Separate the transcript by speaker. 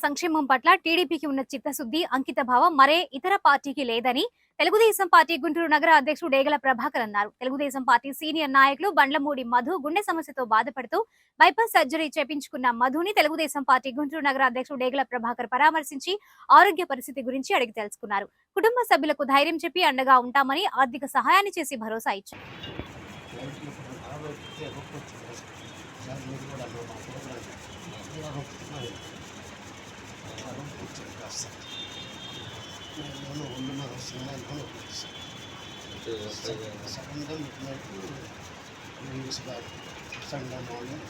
Speaker 1: సంక్షేమం పట్ల టీడీపీకి ఉన్న చిత్తశుద్ధి, అంకితభావం మరే ఇతర పార్టీకి లేదని తెలుగుదేశం పార్టీ గుంటూరు నగర అధ్యక్షుడు డేగల ప్రభాకర్ అన్నారు. తెలుగుదేశం పార్టీ సీనియర్ నాయకులు బండ్లమూడి మధు గుండె సమస్యతో బాధపడుతూ బైపాస్ సర్జరీ చేపించుకున్న మధుని తెలుగుదేశం పార్టీ గుంటూరు నగర అధ్యక్షుడు డేగల ప్రభాకర్ పరామర్శించి ఆరోగ్య పరిస్థితి గురించి అడిగి తెలుసుకున్నారు. కుటుంబ సభ్యులకు ధైర్యం చెప్పి అండగా ఉంటామని ఆర్థిక సహాయాన్ని చేసి భరోసా ఇచ్చారు.
Speaker 2: Second midnight release by Sunday morning.